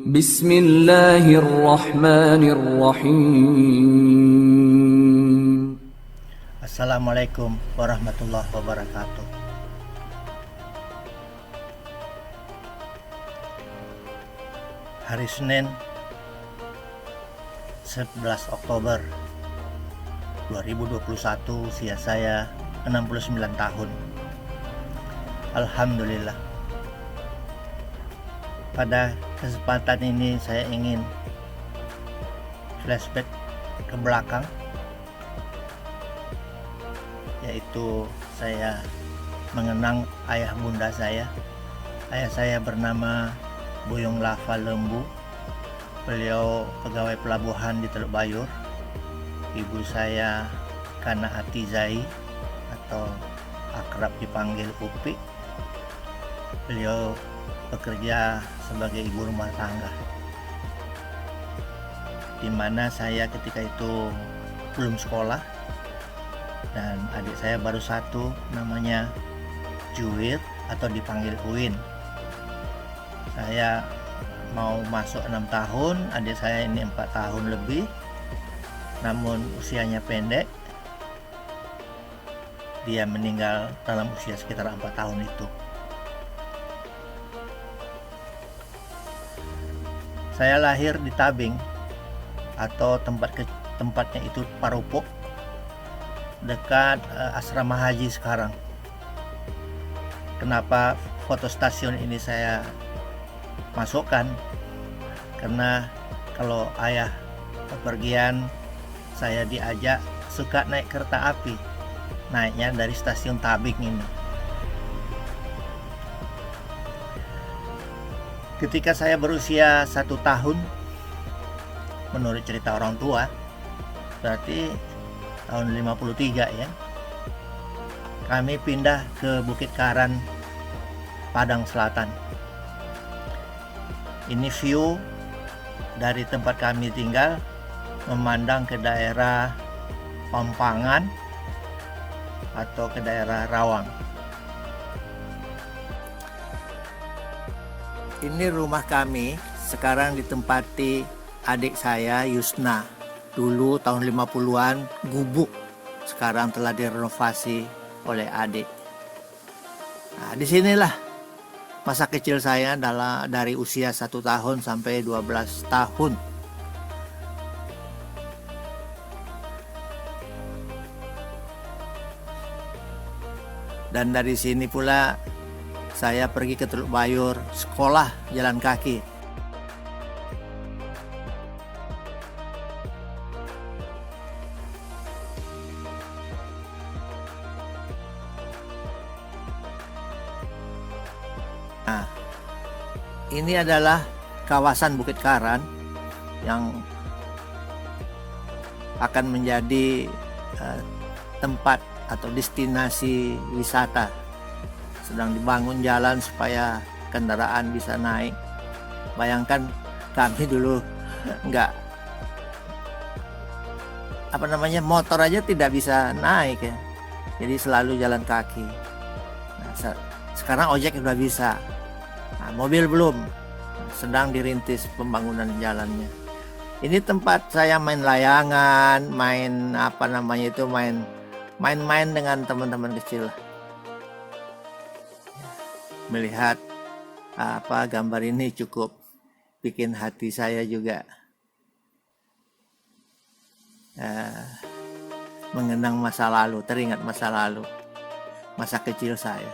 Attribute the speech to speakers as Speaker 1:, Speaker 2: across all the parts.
Speaker 1: Bismillahirrahmanirrahim.
Speaker 2: Assalamualaikum warahmatullahi wabarakatuh. Hari Senin 11 Oktober 2021, usia saya 69 tahun. Alhamdulillah. Pada kesempatan ini saya ingin flashback ke belakang, yaitu saya mengenang ayah bunda saya. Ayah saya bernama Buyung Lava Lembu. Beliau pegawai pelabuhan di Teluk Bayur. Ibu saya Kana Atizai atau akrab dipanggil Upi. Beliau bekerja sebagai ibu rumah tangga, di mana saya ketika itu belum sekolah dan adik saya baru satu, namanya Juwir atau dipanggil Uin. Saya mau masuk 6 tahun, adik saya ini 4 tahun lebih, namun usianya pendek. Dia meninggal dalam usia sekitar 4 tahun itu. Saya lahir di Tabing atau tempatnya itu Parupuk, dekat asrama haji sekarang. Kenapa foto stasiun ini saya masukkan? Karena kalau ayah bepergian, saya diajak suka naik kereta api, naiknya dari stasiun Tabing ini. Ketika saya berusia 1 tahun, menurut cerita orang tua, berarti tahun 53 ya, kami pindah ke Bukit Karan, Padang Selatan. Ini view dari tempat kami tinggal, memandang ke daerah Pampangan atau ke daerah Rawang. Ini rumah kami, sekarang ditempati adik saya Yusna. Dulu tahun 50-an gubuk, sekarang telah direnovasi oleh adik. Nah, disinilah masa kecil saya dari usia 1 tahun sampai 12 tahun. Dan dari sini pula saya pergi ke Teluk Bayur, sekolah jalan kaki. Nah, ini adalah kawasan Bukit Karan yang akan menjadi tempat atau destinasi wisata. Sedang dibangun jalan supaya kendaraan bisa naik. Bayangkan kami dulu motor aja tidak bisa naik ya. Jadi selalu jalan kaki. Nah, sekarang ojek sudah bisa. Nah, mobil belum, sedang dirintis pembangunan jalannya. Ini tempat saya main layangan, main-main dengan teman-teman kecil. Melihat gambar ini cukup bikin hati saya juga mengenang masa lalu, teringat masa lalu, masa kecil saya.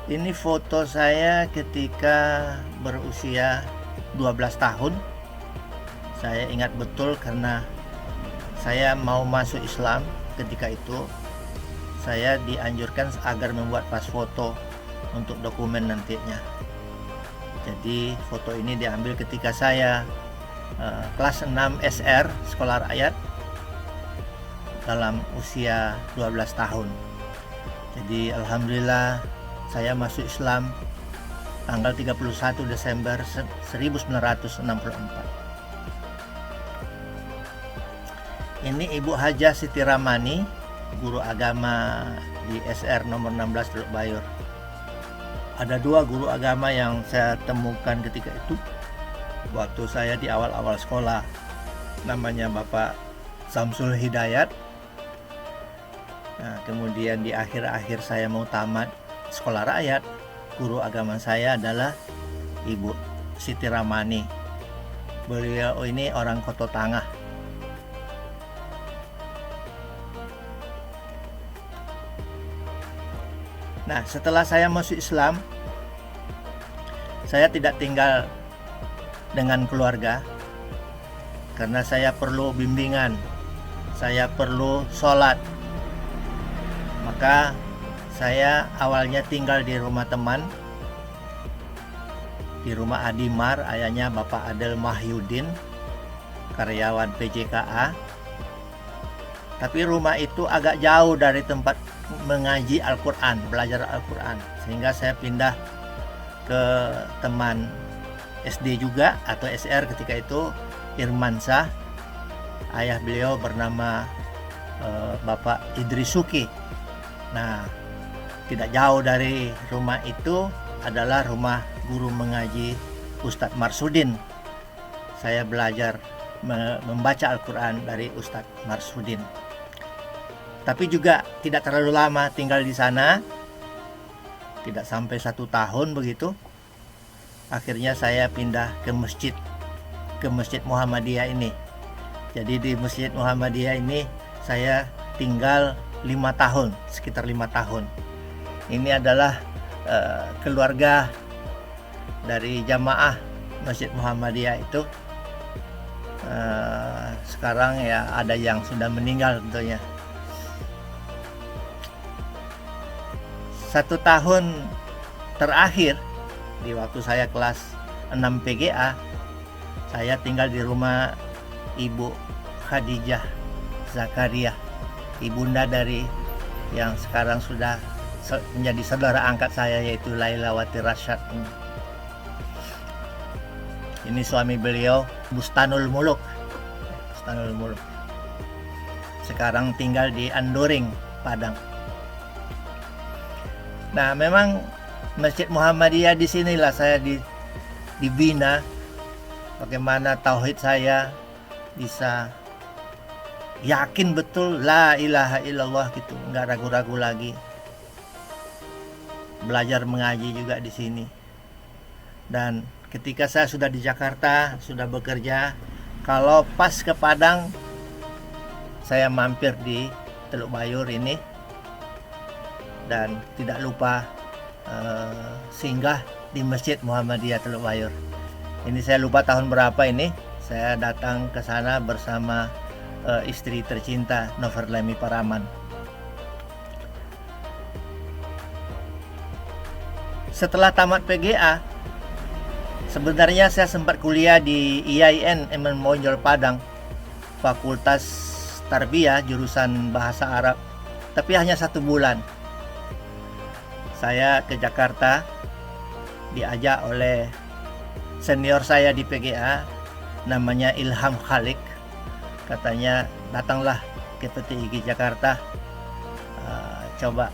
Speaker 2: Ini foto saya ketika berusia 12 tahun. Saya ingat betul karena saya mau masuk Islam ketika itu. Saya dianjurkan agar membuat pas foto untuk dokumen nantinya. Jadi foto ini diambil ketika saya kelas 6 SR, sekolah rakyat, dalam usia 12 tahun. Jadi alhamdulillah saya masuk Islam tanggal 31 Desember 1964. Ini Ibu Hajah Siti Ramani, guru agama di SR nomor 16 Teluk Bayur. Ada dua guru agama yang saya temukan ketika itu waktu saya di awal-awal sekolah. Namanya Bapak Samsul Hidayat. Nah, kemudian di akhir-akhir saya mau tamat sekolah rakyat, guru agama saya adalah Ibu Siti Ramani. Beliau ini orang Koto Tangah. Nah, setelah saya masuk Islam, saya tidak tinggal dengan keluarga karena saya perlu bimbingan, saya perlu sholat. Maka saya awalnya tinggal di rumah teman, di rumah Adimar, ayahnya Bapak Adel Mahyudin, karyawan PJKA. Tapi rumah itu agak jauh dari tempat mengaji Al-Quran, belajar Al-Quran, sehingga saya pindah ke teman SD juga atau SR ketika itu, Irmansyah. Ayah beliau bernama Bapak Idrisuki. Nah, tidak jauh dari rumah itu adalah rumah guru mengaji Ustadz Marsudin. Saya belajar membaca Al-Quran dari Ustadz Marsudin. Tapi juga tidak terlalu lama tinggal di sana, tidak sampai 1 tahun begitu. Akhirnya saya pindah ke Masjid Muhammadiyah ini. Jadi di Masjid Muhammadiyah ini saya tinggal 5 tahun, sekitar 5 tahun. Ini adalah keluarga dari jamaah Masjid Muhammadiyah itu. Sekarang ya ada yang sudah meninggal tentunya. 1 tahun terakhir di waktu saya kelas 6 PGA, saya tinggal di rumah Ibu Khadijah Zakaria, ibunda dari yang sekarang sudah menjadi saudara angkat saya, yaitu Lailawati Rasyad. Ini suami beliau, Bustanul Muluk. Sekarang tinggal di Andoring, Padang. Nah, memang Masjid Muhammadiyah di sinilah saya dibina, bagaimana tauhid saya bisa yakin betul la ilaha illallah gitu, nggak ragu-ragu lagi. Belajar mengaji juga di sini. Dan ketika saya sudah di Jakarta, sudah bekerja, kalau pas ke Padang, saya mampir di Teluk Bayur ini. Dan tidak lupa singgah di Masjid Muhammadiyah Teluk Bayur. Ini saya lupa tahun berapa ini. Saya datang ke sana bersama istri tercinta Noverlemi Paraman. Setelah tamat PGA, sebenarnya saya sempat kuliah di IAIN Emen Monjol Padang, Fakultas Tarbiyah jurusan Bahasa Arab, tapi hanya 1 bulan. Saya ke Jakarta diajak oleh senior saya di PGA, namanya Ilham Khalik. Katanya, datanglah ke PTIG Jakarta, coba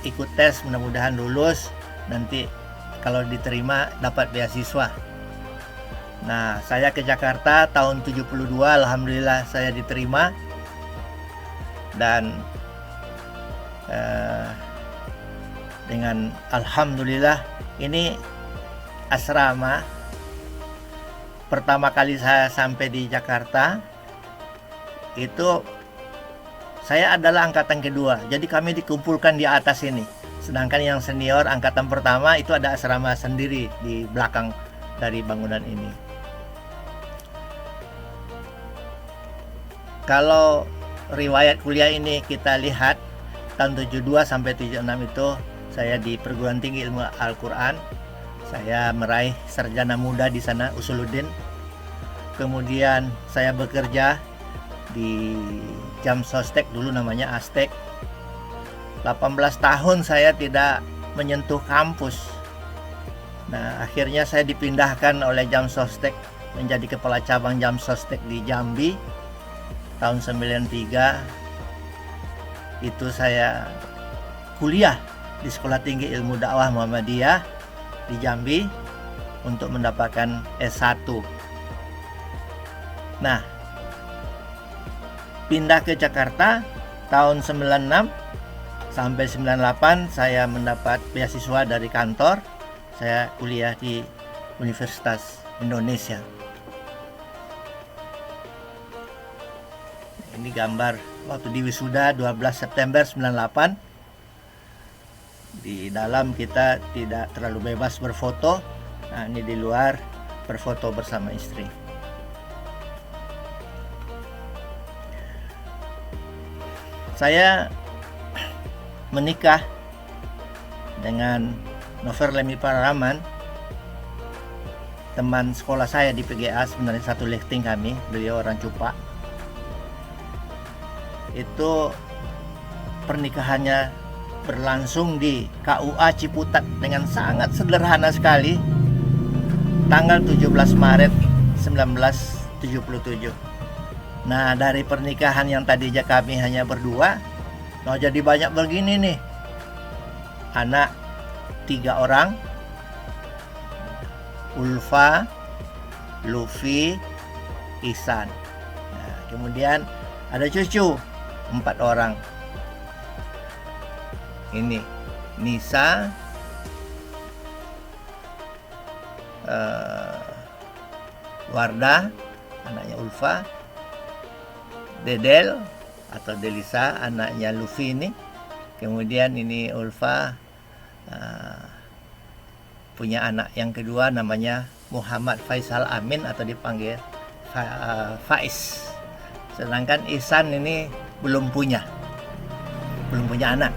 Speaker 2: ikut tes, mudah-mudahan lulus, nanti kalau diterima dapat beasiswa. Nah, saya ke Jakarta tahun 72, alhamdulillah saya diterima. Dan dengan alhamdulillah ini asrama pertama kali saya sampai di Jakarta itu. Saya adalah angkatan kedua, jadi kami dikumpulkan di atas ini, sedangkan yang senior angkatan pertama itu ada asrama sendiri di belakang dari bangunan ini. Kalau riwayat kuliah ini kita lihat, tahun 72 sampai 76 itu saya di Perguruan Tinggi Ilmu Al-Quran. Saya meraih sarjana muda di sana, Usuluddin. Kemudian saya bekerja di Jam Sostek, dulu namanya Astek. 18 tahun saya tidak menyentuh kampus. Nah, akhirnya saya dipindahkan oleh Jam Sostek menjadi kepala cabang Jam Sostek di Jambi. tahun 93 itu saya kuliah di Sekolah Tinggi Ilmu Dakwah Muhammadiyah di Jambi untuk mendapatkan S1. Nah, pindah ke Jakarta tahun 96 sampai 98 saya mendapat beasiswa dari kantor. Saya kuliah di Universitas Indonesia. Ini gambar waktu di wisuda 12 September 98. Di dalam kita tidak terlalu bebas berfoto. Nah, ini di luar berfoto bersama istri. Saya menikah dengan Nover Lemi Paraman, teman sekolah saya di PGA, sebenarnya satu lifting kami, beliau orang Cupa. Itu pernikahannya berlangsung di KUA Ciputat dengan sangat sederhana sekali, tanggal 17 Maret 1977. Nah, dari pernikahan yang tadinya kami hanya berdua, mau jadi banyak begini nih. Anak 3 orang, Ulfa, Luffy, Ihsan. Nah, kemudian ada cucu 4 orang. Ini Nisa, Wardah, anaknya Ulfa, Dedel atau Delisa, anaknya Luffy ini. Kemudian ini Ulfa punya anak yang kedua namanya Muhammad Faisal Amin atau dipanggil Faiz. Sedangkan Ihsan ini belum punya anak.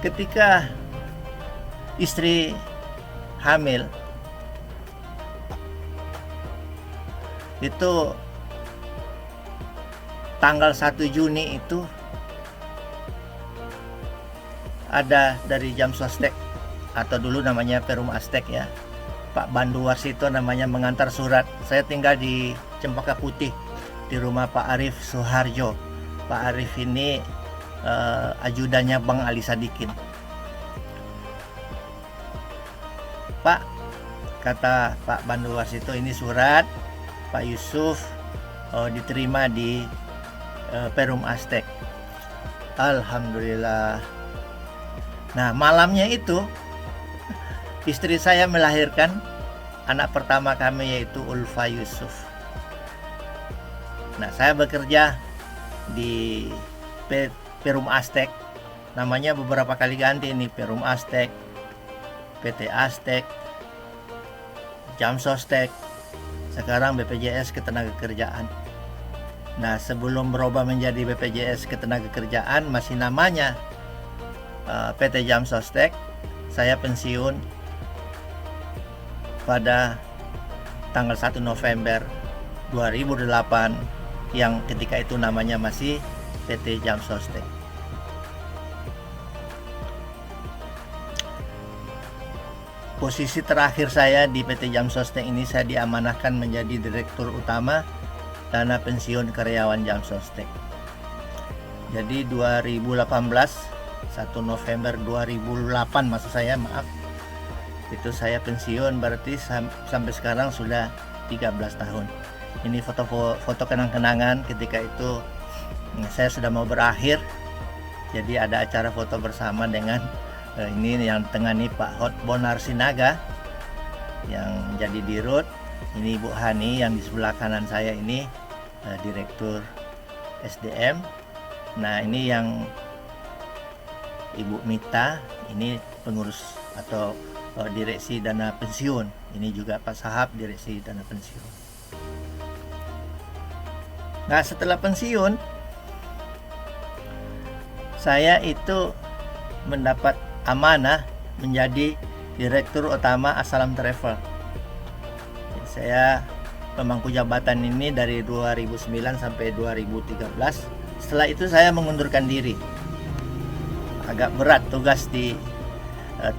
Speaker 2: Ketika istri hamil, itu tanggal 1 Juni itu ada dari Jam Sostek atau dulu namanya Perum Aztek ya, Pak Bandu Warsito namanya mengantar surat. Saya tinggal di Cempaka Putih di rumah Pak Arif Suharjo. Pak Arif ini ajudannya Bang Ali Sadikin. Pak, kata Pak Bandu Warsito, ini surat Pak Yusuf diterima di Perum Aztek. Alhamdulillah. Nah, malamnya itu istri saya melahirkan anak pertama kami, yaitu Ulfa Yusuf. Nah, saya bekerja di Perum Aztek. Namanya beberapa kali ganti ini, Perum Aztek, PT Aztek, Jam Sostek, sekarang BPJS Ketenagakerjaan. Nah, sebelum berubah menjadi BPJS Ketenagakerjaan, masih namanya PT Jam Sostek. Saya pensiun pada tanggal 1 November 2008, yang ketika itu namanya masih PT Jam Sostek. Posisi terakhir saya di PT Jam Sostek ini, saya diamanahkan menjadi Direktur Utama Dana Pensiun Karyawan Jam Sostek. Jadi 2018, 1 November 2008 maksud saya, maaf, itu saya pensiun, berarti sampai sekarang sudah 13 tahun. Ini foto kenang-kenangan ketika itu saya sudah mau berakhir. Jadi ada acara foto bersama dengan ini yang tengah nih Pak Hot Bonar Sinaga yang jadi dirut. Ini Ibu Hani yang di sebelah kanan saya ini Direktur SDM. Nah, ini yang Ibu Mita, ini pengurus atau Direksi Dana Pensiun. Ini juga Pak Sahab, Direksi Dana Pensiun. Nah, setelah pensiun, saya itu mendapat amanah menjadi Direktur Utama Assalam Travel. Saya pemangku jabatan ini dari 2009 sampai 2013. Setelah itu saya mengundurkan diri. Agak berat tugas di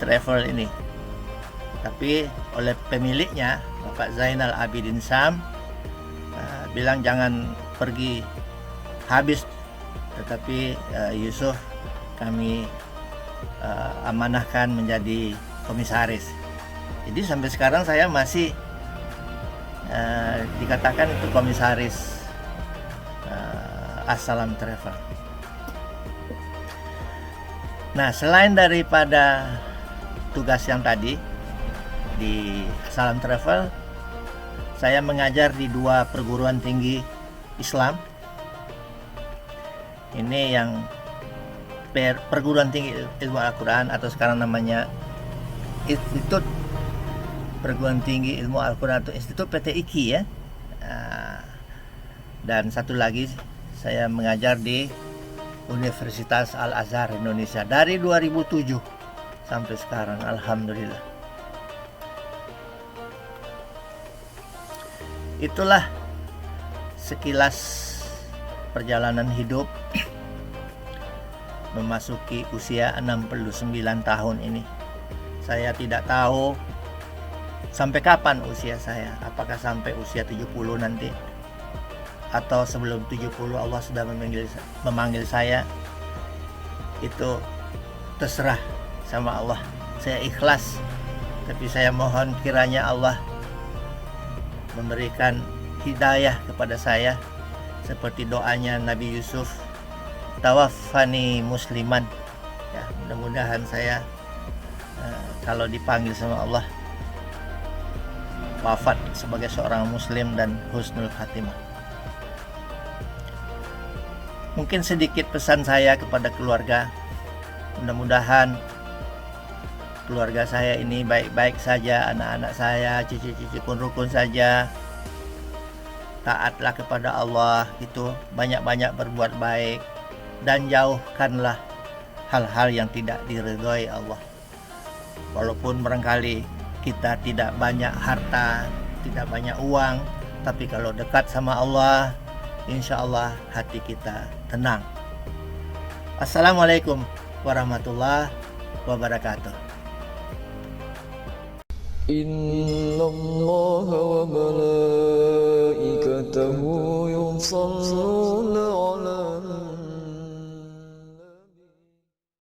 Speaker 2: travel ini. Tapi oleh pemiliknya, Bapak Zainal Abidin Sam, bilang jangan pergi habis, tetapi Yusuf kami amanahkan menjadi komisaris. Jadi sampai sekarang saya masih dikatakan itu komisaris Assalam Travel. Nah, selain daripada tugas yang tadi di Assalam Travel, saya mengajar di 2 perguruan tinggi Islam. Ini yang perguruan tinggi ilmu Al-Quran, atau sekarang namanya Institut Perguruan Tinggi Ilmu Al-Quran atau Institut PT IKI ya. Dan satu lagi saya mengajar di Universitas Al-Azhar Indonesia dari 2007 sampai sekarang, alhamdulillah. Itulah sekilas perjalanan hidup memasuki usia 69 tahun ini. Saya tidak tahu sampai kapan usia saya, apakah sampai usia 70 nanti, atau sebelum 70 Allah sudah memanggil saya. Itu terserah sama Allah. Saya ikhlas, tapi saya mohon kiranya Allah memberikan hidayah kepada saya, seperti doanya Nabi Yusuf, tawaffani musliman. Ya, mudah-mudahan saya kalau dipanggil sama Allah wafat sebagai seorang muslim dan husnul khatimah. Mungkin sedikit pesan saya kepada keluarga. Mudah-mudahan keluarga saya ini baik-baik saja, anak-anak saya, cucu-cucu pun rukun saja. Taatlah kepada Allah, itu banyak-banyak berbuat baik, dan jauhkanlah hal-hal yang tidak diridhoi Allah. Walaupun barangkali kita tidak banyak harta, tidak banyak uang, tapi kalau dekat sama Allah, insya Allah hati kita tenang. Assalamualaikum warahmatullahi wabarakatuh.
Speaker 1: Inna Allah wa malaikatahu yusalluna